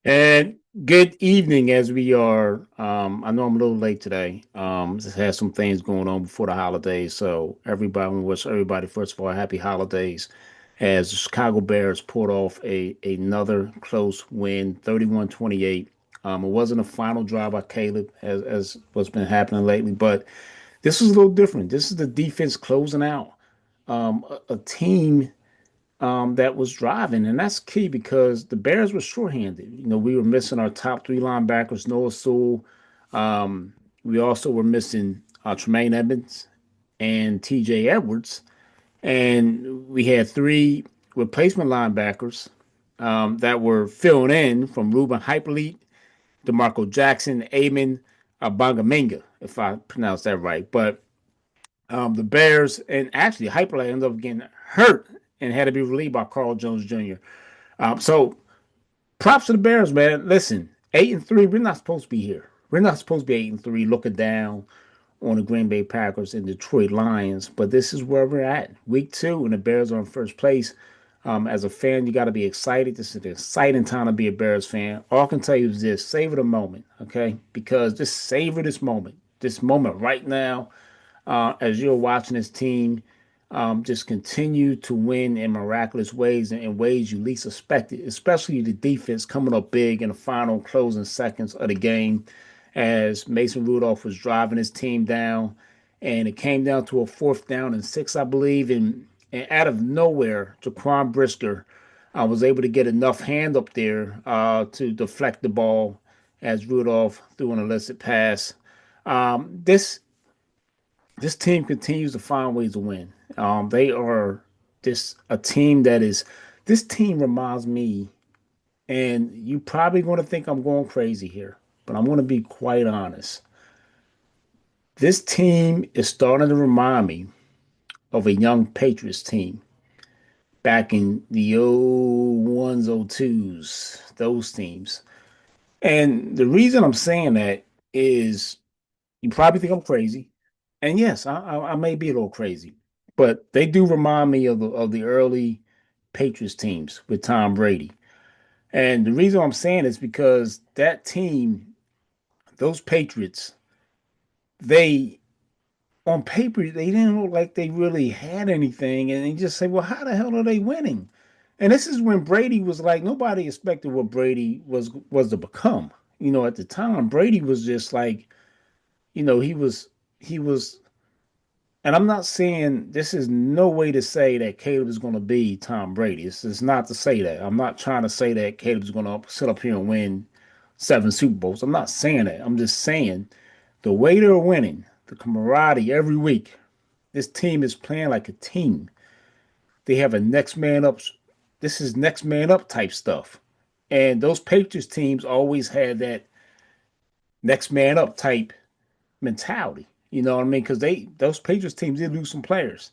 And good evening as we are. I know I'm a little late today. Just had some things going on before the holidays. So everybody wish everybody, first of all, happy holidays. As the Chicago Bears pulled off another close win, 31-28. It wasn't a final drive by Caleb as what's been happening lately, but this is a little different. This is the defense closing out. A team that was driving. And that's key because the Bears were shorthanded. We were missing our top three linebackers, Noah Sewell. We also were missing Tremaine Edmonds and TJ Edwards. And we had three replacement linebackers that were filling in from Ruben Hyperlete, DeMarco Jackson, Amon Bangaminga, if I pronounce that right. But the Bears, and actually Hyperlete ended up getting hurt and had to be relieved by Carl Jones Jr. So props to the Bears, man. Listen, 8-3, we're not supposed to be here. We're not supposed to be 8-3 looking down on the Green Bay Packers and Detroit Lions, but this is where we're at. Week 2, and the Bears are in first place. As a fan, you got to be excited. This is an exciting time to be a Bears fan. All I can tell you is this: savor the moment, okay? Because just savor this moment right now, as you're watching this team just continue to win in miraculous ways and in ways you least expected, especially the defense coming up big in the final closing seconds of the game as Mason Rudolph was driving his team down. And it came down to a 4th down and 6, I believe. And out of nowhere, Jaquan Brisker was able to get enough hand up there to deflect the ball as Rudolph threw an illicit pass. This team continues to find ways to win. They are just a team that is. This team reminds me, and you probably going to think I'm going crazy here, but I'm going to be quite honest. This team is starting to remind me of a young Patriots team back in the 01's, 02's, those teams. And the reason I'm saying that is you probably think I'm crazy. And yes, I may be a little crazy, but they do remind me of the early Patriots teams with Tom Brady. And the reason I'm saying is because that team, those Patriots, they on paper they didn't look like they really had anything, and you just say, well, how the hell are they winning? And this is when Brady was like nobody expected what Brady was to become. At the time, Brady was just like, he was and I'm not saying this is no way to say that Caleb is going to be Tom Brady. It's not to say that. I'm not trying to say that Caleb's going to sit up here and win 7 Super Bowls. I'm not saying that. I'm just saying the way they're winning, the camaraderie every week, this team is playing like a team. They have a next man up. This is next man up type stuff. And those Patriots teams always had that next man up type mentality. You know what I mean? Because those Patriots teams did lose some players,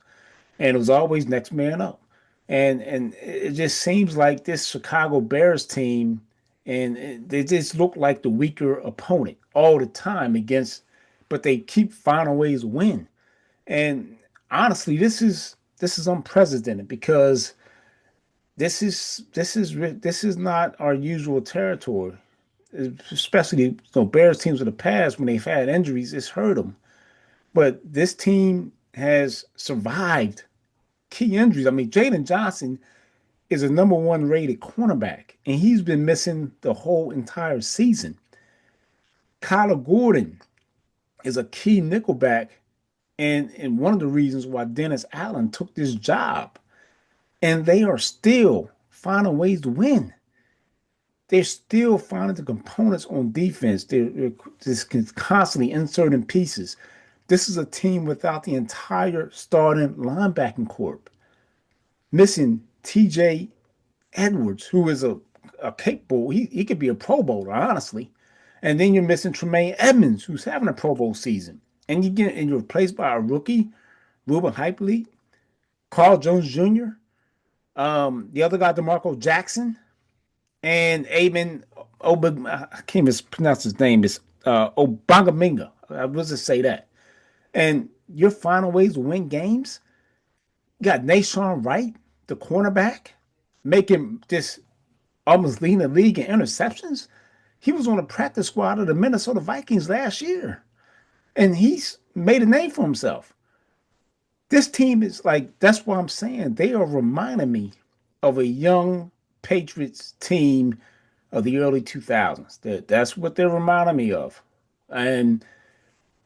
and it was always next man up. And it just seems like this Chicago Bears team, and they just look like the weaker opponent all the time but they keep finding ways to win. And honestly, this is unprecedented because this is not our usual territory. Especially Bears teams of the past when they've had injuries, it's hurt them. But this team has survived key injuries. I mean, Jaden Johnson is a number one rated cornerback, and he's been missing the whole entire season. Kyler Gordon is a key nickelback, and one of the reasons why Dennis Allen took this job. And they are still finding ways to win. They're still finding the components on defense. They're just constantly inserting pieces. This is a team without the entire starting linebacking corps, missing TJ Edwards, who is a capable, he could be a Pro Bowler, honestly. And then you're missing Tremaine Edmonds, who's having a Pro Bowl season. And you're replaced by a rookie, Ruben Hyperlete, Carl Jones Jr., the other guy, DeMarco Jackson, and Amen I can't even pronounce his name. It's Obangaminga. I was just say that. And you're finding ways to win games. You got Nashawn Wright, the cornerback, making this. almost leading the league in interceptions. He was on the practice squad of the Minnesota Vikings last year, and he's made a name for himself. This team is like, that's what I'm saying. They are reminding me of a young Patriots team of the early 2000s. That's what they're reminding me of. And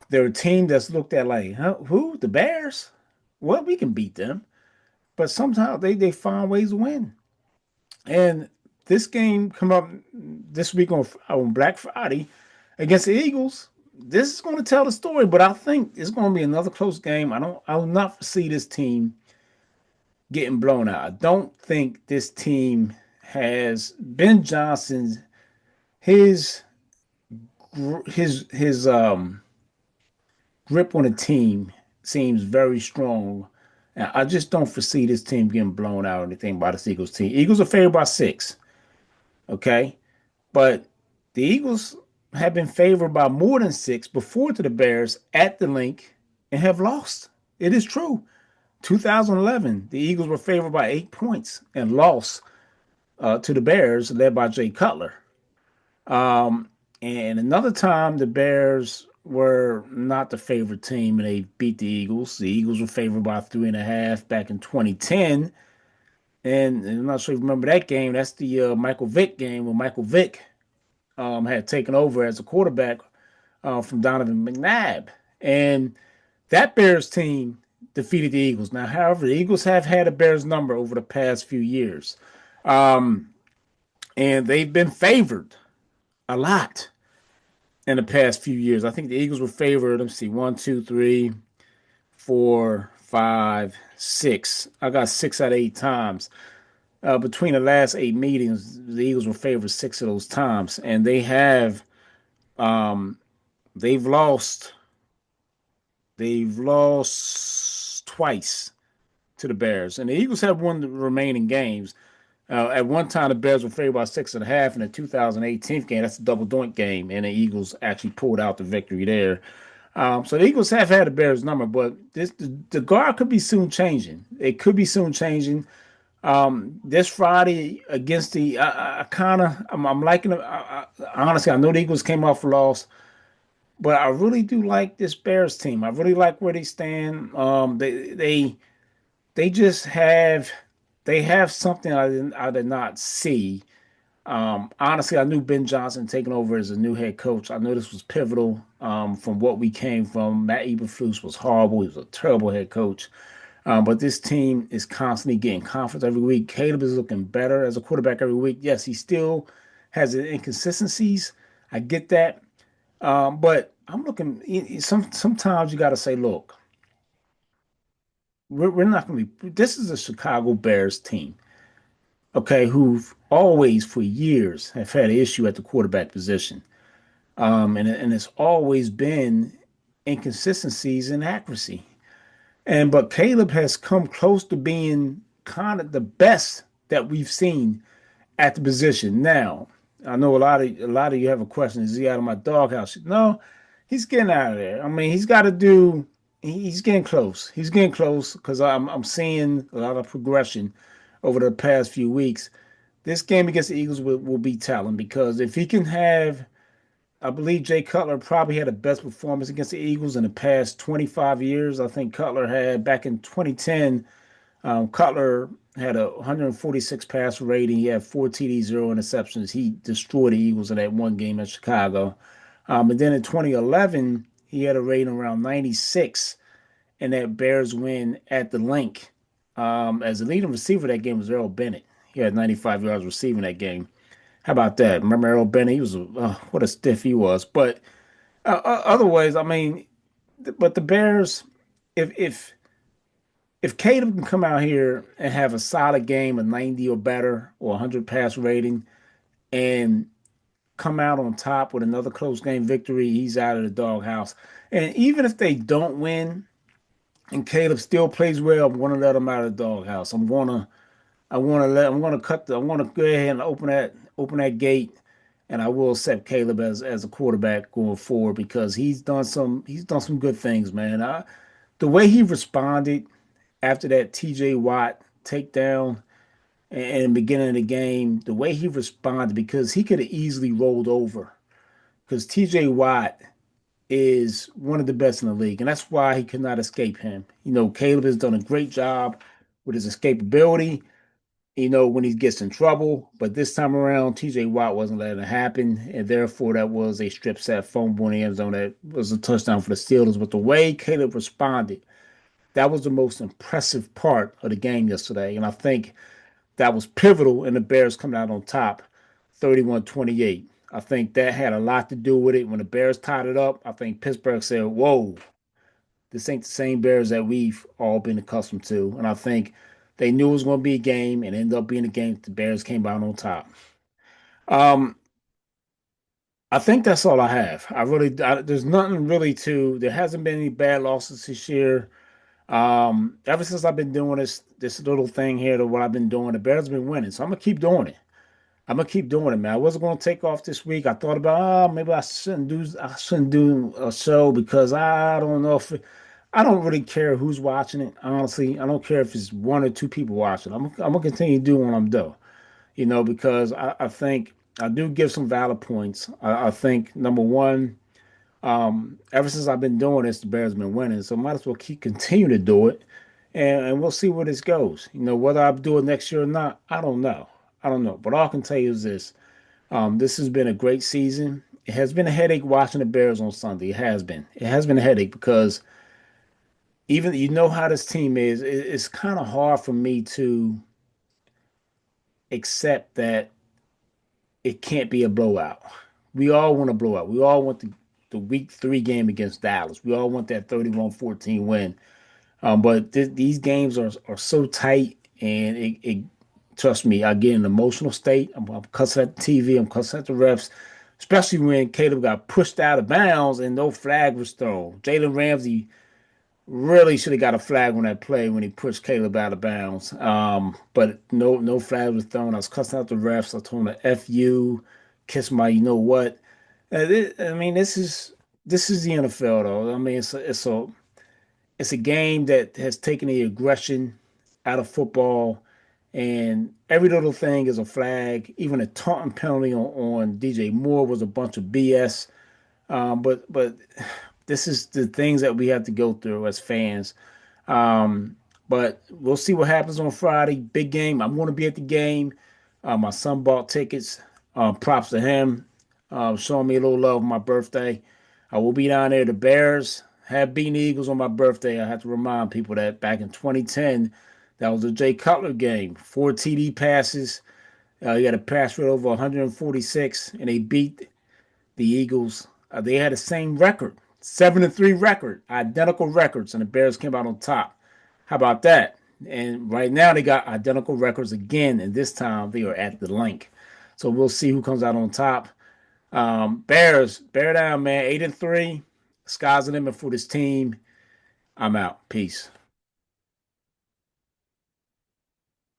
they're a team that's looked at like, huh, who? The Bears? Well, we can beat them. But somehow they find ways to win. And this game come up this week on Black Friday against the Eagles. This is going to tell the story, but I think it's going to be another close game. I will not see this team getting blown out. I don't think this team has Ben Johnson's his his grip on the team seems very strong. And I just don't foresee this team getting blown out or anything by this Eagles team. Eagles are favored by 6, okay? But the Eagles have been favored by more than 6 before to the Bears at the link and have lost. It is true. 2011, the Eagles were favored by 8 points and lost to the Bears, led by Jay Cutler. Um, and another time, the Bears were not the favorite team and they beat the Eagles. The Eagles were favored by 3.5 back in 2010. And I'm not sure if you remember that game. That's the Michael Vick game when Michael Vick had taken over as a quarterback from Donovan McNabb. And that Bears team defeated the Eagles. Now, however, the Eagles have had a Bears number over the past few years. Um, and they've been favored a lot in the past few years. I think the Eagles were favored. Let's see, one, two, three, four, five, six. I got 6 out of 8 times. Between the last 8 meetings, the Eagles were favored 6 of those times, and um, they've lost they've lost twice to the Bears, and the Eagles have won the remaining games. At one time, the Bears were favored by 6.5 in the 2018 game. That's a double doink game, and the Eagles actually pulled out the victory there. So the Eagles have had the Bears number, but the guard could be soon changing. It could be soon changing. This Friday against the, I kind of, I'm liking it. Honestly, I know the Eagles came off a loss, but I really do like this Bears team. I really like where they stand. They just they have something I did not see. Honestly, I knew Ben Johnson taking over as a new head coach. I know this was pivotal from what we came from. Matt Eberflus was horrible. He was a terrible head coach. But this team is constantly getting confidence every week. Caleb is looking better as a quarterback every week. Yes, he still has inconsistencies. I get that. But I'm looking, sometimes you got to say, look, we're not going to be, this is a Chicago Bears team, okay, who've always for years have had an issue at the quarterback position. And it's always been inconsistencies in accuracy. But Caleb has come close to being kind of the best that we've seen at the position. Now, I know a lot of you have a question: is he out of my doghouse? No, he's getting out of there. I mean, he's got to do. He's getting close. He's getting close because I'm seeing a lot of progression over the past few weeks. This game against the Eagles will be telling because if he can have, I believe Jay Cutler probably had the best performance against the Eagles in the past 25 years. I think Cutler had back in 2010. Cutler had a 146 passer rating. He had 4 TDs, 0 interceptions. He destroyed the Eagles in that one game at Chicago. And then in 2011, he had a rating around 96 in that Bears win at the link. As the leading receiver that game was Earl Bennett. He had 95 yards receiving that game. How about that? Remember Earl Bennett? He was what a stiff he was. But otherwise, I mean, but the Bears, if if if Caleb can come out here and have a solid game, a 90 or better, or 100 pass rating, and come out on top with another close game victory, he's out of the doghouse. And even if they don't win and Caleb still plays well, I'm going to let him out of the doghouse. I want to go ahead and open that gate, and I will accept Caleb as a quarterback going forward because he's done some good things, man. The way he responded after that TJ Watt takedown, in the beginning of the game, the way he responded, because he could have easily rolled over. Because TJ Watt is one of the best in the league, and that's why he could not escape him. Caleb has done a great job with his escapability, when he gets in trouble. But this time around, TJ Watt wasn't letting it happen, and therefore that was a strip set fumble in the end zone that was a touchdown for the Steelers. But the way Caleb responded, that was the most impressive part of the game yesterday. And I think that was pivotal in the Bears coming out on top 31-28. I think that had a lot to do with it. When the Bears tied it up, I think Pittsburgh said, whoa, this ain't the same Bears that we've all been accustomed to. And I think they knew it was going to be a game and ended up being a game that the Bears came out on top. Um, I think that's all I have. There's nothing really there hasn't been any bad losses this year. Ever since I've been doing this little thing here to what I've been doing, the Bears have been winning. So I'm gonna keep doing it. I'm gonna keep doing it, man. I wasn't gonna take off this week. I thought about, maybe I shouldn't do a show because I don't know if I don't really care who's watching it. Honestly, I don't care if it's one or two people watching. I'm gonna continue doing what I'm doing. Because I think I do give some valid points. I think number one, ever since I've been doing this, the Bears have been winning. So might as well keep continue to do it, and we'll see where this goes. Whether I do it next year or not, I don't know. I don't know. But all I can tell you is this: this has been a great season. It has been a headache watching the Bears on Sunday. It has been. It has been a headache because even how this team is. It's kind of hard for me to accept that it can't be a blowout. We all want a blowout. We all want the week 3 game against Dallas. We all want that 31-14 win. But these games are so tight, and trust me, I get in an emotional state. I'm cussing at the TV. I'm cussing at the refs, especially when Caleb got pushed out of bounds and no flag was thrown. Jalen Ramsey really should have got a flag on that play when he pushed Caleb out of bounds. But no flag was thrown. I was cussing out the refs. I told them to F you, kiss my you know what. I mean, this is the NFL though. I mean, it's a game that has taken the aggression out of football, and every little thing is a flag. Even a taunting penalty on DJ Moore was a bunch of BS. But this is the things that we have to go through as fans. Um, but we'll see what happens on Friday. Big game. I'm going to be at the game. My son bought tickets. Props to him. Showing me a little love on my birthday. I will be down there. The Bears have beaten the Eagles on my birthday. I have to remind people that back in 2010, that was a Jay Cutler game. 4 TD passes. He had a pass rate over 146, and they beat the Eagles. They had the same record, 7-3 record, identical records, and the Bears came out on top. How about that? And right now they got identical records again, and this time they are at the link. So we'll see who comes out on top. Bears, bear down, man. 8-3. Sky's the limit for this team. I'm out. Peace.